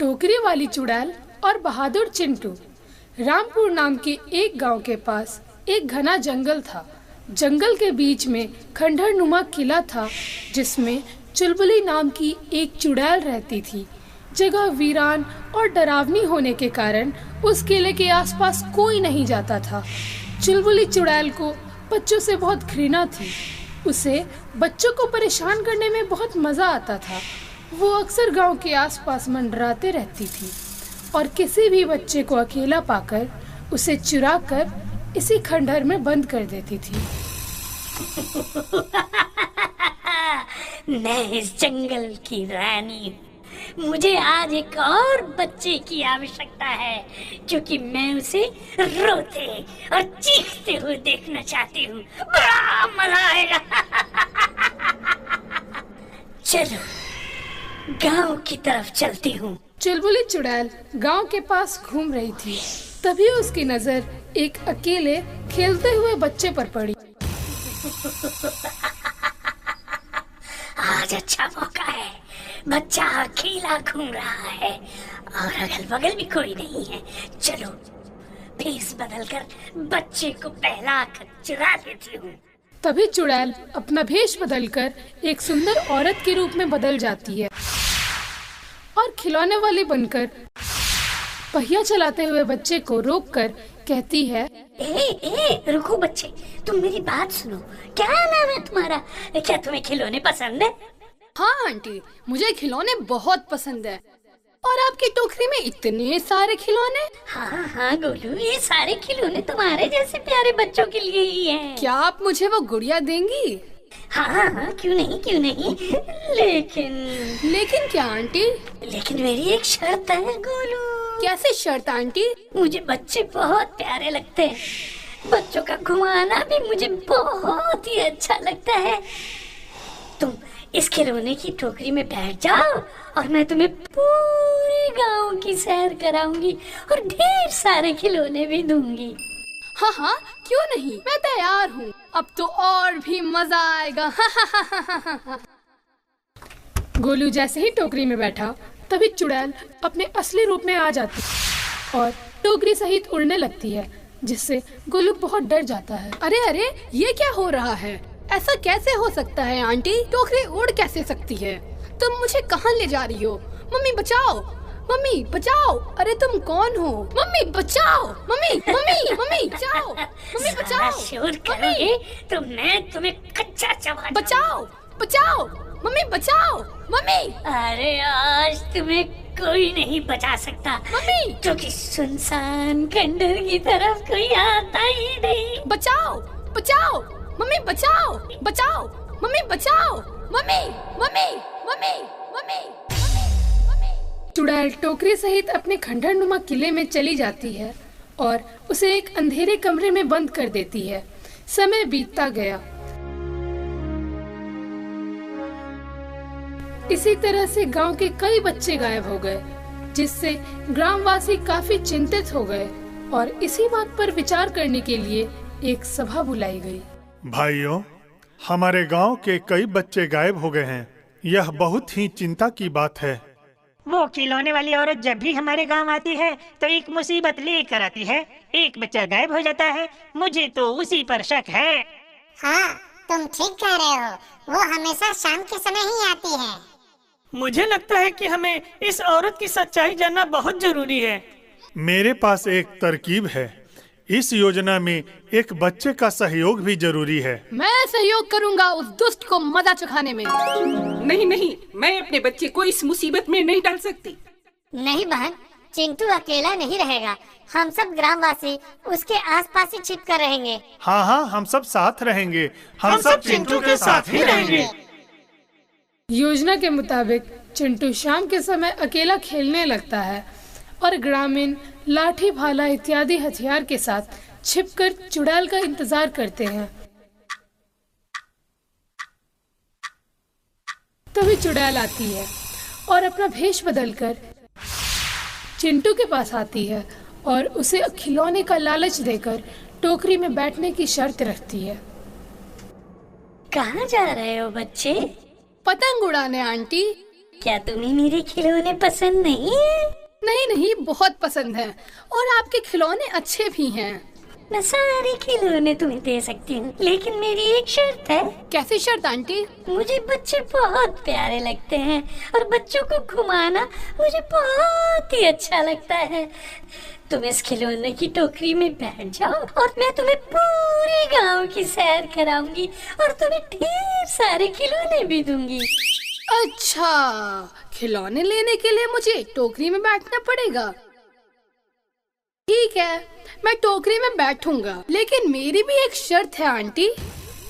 टोकरी वाली चुड़ैल और बहादुर चिंटू। रामपुर नाम के एक गांव के पास एक घना जंगल था। जंगल के बीच में खंडहर नुमा किला था जिसमें चुलबुली नाम की एक चुड़ैल रहती थी। जगह वीरान और डरावनी होने के कारण उस किले के आसपास कोई नहीं जाता था। चुलबुली चुड़ैल को बच्चों से बहुत घृणा थी। उसे बच्चों को परेशान करने में बहुत मजा आता था। वो अक्सर गांव के आसपास मंडराते रहती थी और किसी भी बच्चे को अकेला पाकर उसे चुराकर इसी खंडहर में बंद कर देती थी। मैं इस जंगल की रानी हूँ। मुझे आज एक और बच्चे की आवश्यकता है क्योंकि मैं उसे रोते और चीखते हुए देखना चाहती हूँ। बड़ा मजा आएगा। चलो गांव की तरफ चलती हूँ। चुलबुली चुड़ैल गांव के पास घूम रही थी। तभी उसकी नजर एक अकेले खेलते हुए बच्चे पर पड़ी। आज अच्छा मौका है। बच्चा अकेला घूम रहा है और अगल बगल भी कोई नहीं है। चलो भेष बदलकर बच्चे को पहला कर चुरा लेती हूँ। तभी चुड़ैल अपना भेष बदलकर एक सुंदर औरत के रूप में बदल जाती है और खिलौने वाली बनकर पहिया चलाते हुए बच्चे को रोककर कहती है, ए, रुको बच्चे, तुम मेरी बात सुनो। क्या नाम है तुम्हारा? क्या तुम्हें खिलौने पसंद है? हाँ आंटी, मुझे खिलौने बहुत पसंद है। और आपकी टोकरी में इतने सारे खिलौने। हाँ गोलू, ये सारे खिलौने तुम्हारे जैसे प्यारे बच्चों के लिए ही हैं। क्या आप मुझे वो गुड़िया देंगी? हाँ, क्यों नहीं। लेकिन क्या आंटी? लेकिन मेरी एक शर्त है गोलू। कैसे शर्त आंटी? मुझे बच्चे बहुत प्यारे लगते हैं। बच्चों का घुमाना भी मुझे बहुत ही अच्छा लगता है। तुम इस खिलौने की टोकरी में बैठ जाओ और मैं तुम्हें पूरे गांव की सैर कराऊंगी और ढेर सारे खिलौने भी दूंगी। हाँ, क्यों नहीं, मैं तैयार हूँ। अब तो और भी मजा आएगा। गोलू जैसे ही टोकरी में बैठा तभी चुड़ैल अपने असली रूप में आ जाती और टोकरी सहित उड़ने लगती है, जिससे गोलू बहुत डर जाता है। अरे, ये क्या हो रहा है? ऐसा कैसे हो सकता है आंटी? टोकरी उड़ कैसे सकती है? तुम मुझे कहाँ ले जा रही हो? मम्मी बचाओ, मम्मी बचाओ। अरे तुम कौन हो? मम्मी बचाओ, मम्मी बचाओ, मम्मी बचाओ। शोर करोगे तो मैं तुम्हें कच्चा चबा दूंगा। बचाओ, मम्मी बचाओ, मम्मी। अरे आज तुम्हें कोई नहीं बचा सकता मम्मी, क्योंकि सुनसान खंडहर की तरफ कोई आता ही नहीं। बचाओ, मम्मी बचाओ, मम्मी बचाओ, मम्मी। चुड़ैल टोकरी सहित अपने खंडहर नुमा किले में चली जाती है और उसे एक अंधेरे कमरे में बंद कर देती है। समय बीतता गया। इसी तरह से गांव के कई बच्चे गायब हो गए, जिससे ग्रामवासी काफी चिंतित हो गए और इसी बात पर विचार करने के लिए एक सभा बुलाई गई। भाइयों, हमारे गांव के कई बच्चे गायब हो गए हैं। यह बहुत ही चिंता की बात है। वो खिलौने वाली औरत जब भी हमारे गांव आती है तो एक मुसीबत लेकर आती है। एक बच्चा गायब हो जाता है। मुझे तो उसी पर शक है। हाँ, तुम ठीक कह रहे हो। वो हमेशा शाम के समय ही आती है। मुझे लगता है कि हमें इस औरत की सच्चाई जानना बहुत जरूरी है। मेरे पास एक तरकीब है। इस योजना में एक बच्चे का सहयोग भी जरूरी है। मैं सहयोग करूंगा उस दुष्ट को मजा चखाने में। नहीं, मैं अपने बच्चे को इस मुसीबत में नहीं डाल सकती। नहीं बहन, चिंटू अकेला नहीं रहेगा। हम सब ग्रामवासी उसके आसपास ही छिप कर रहेंगे। हाँ, हम सब साथ रहेंगे। हम सब चिंटू के साथ ही रहेंगे। योजना के मुताबिक चिंटू शाम के समय अकेला खेलने लगता है और ग्रामीण लाठी भाला इत्यादि हथियार के साथ छिपकर चुड़ैल का इंतजार करते हैं। तभी चुड़ैल आती है और अपना भेष बदलकर चिंटू के पास आती है और उसे खिलौने का लालच देकर टोकरी में बैठने की शर्त रखती है। कहाँ जा रहे हो बच्चे? पतंग उड़ाने आंटी। क्या तुम्हें मेरे खिलौने पसंद नहीं है? नहीं नहीं, बहुत पसंद है और आपके खिलौने अच्छे भी हैं। मैं सारे खिलौने तुम्हें दे सकती हूँ, लेकिन मेरी एक शर्त है। कैसी शर्त आंटी? मुझे बच्चे बहुत प्यारे लगते हैं और बच्चों को घुमाना मुझे बहुत ही अच्छा लगता है। तुम इस खिलौने की टोकरी में बैठ जाओ और मैं तुम्हें पूरे गांव की सैर कराऊंगी और तुम्हें ढेर सारे खिलौने भी दूंगी। अच्छा, खिलौने लेने के लिए मुझे टोकरी में बैठना पड़ेगा। ठीक है, मैं टोकरी में बैठूंगा, लेकिन मेरी भी एक शर्त है आंटी।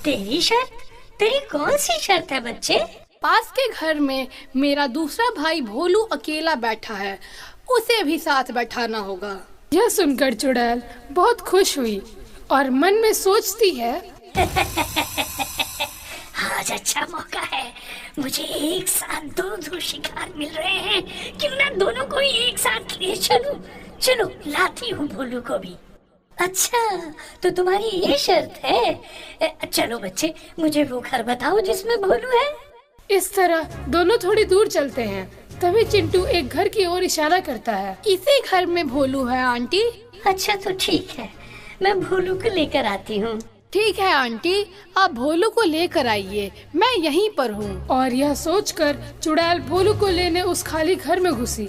तेरी शर्त? तेरी कौन सी शर्त है बच्चे? पास के घर में मेरा दूसरा भाई भोलू अकेला बैठा है, उसे भी साथ बैठाना होगा। यह सुनकर चुड़ैल बहुत खुश हुई और मन में सोचती है, आज अच्छा मौका है, मुझे एक साथ दो शिकार मिल रहे हैं। क्यों ना दोनों को एक साथ ले चलूं? चलो लाती हूँ भोलू को भी। अच्छा, तो तुम्हारी ये शर्त है? चलो बच्चे, मुझे वो घर बताओ जिसमें भोलू है। इस तरह दोनों थोड़ी दूर चलते हैं। तभी चिंटू एक घर की ओर इशारा करता है। इसी घर में भोलू है आंटी। अच्छा तो ठीक है, मैं भोलू को लेकर आती हूँ। ठीक है आंटी, आप भोलू को लेकर आइए, मैं यहीं पर हूँ। और यह सोचकर चुड़ैल भोलू को लेने उस खाली घर में घुसी।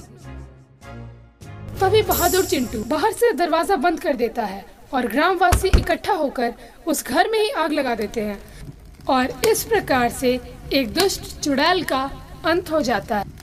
तभी बहादुर चिंटू बाहर से दरवाजा बंद कर देता है और ग्रामवासी इकट्ठा होकर उस घर में ही आग लगा देते हैं और इस प्रकार से एक दुष्ट चुड़ैल का अंत हो जाता है।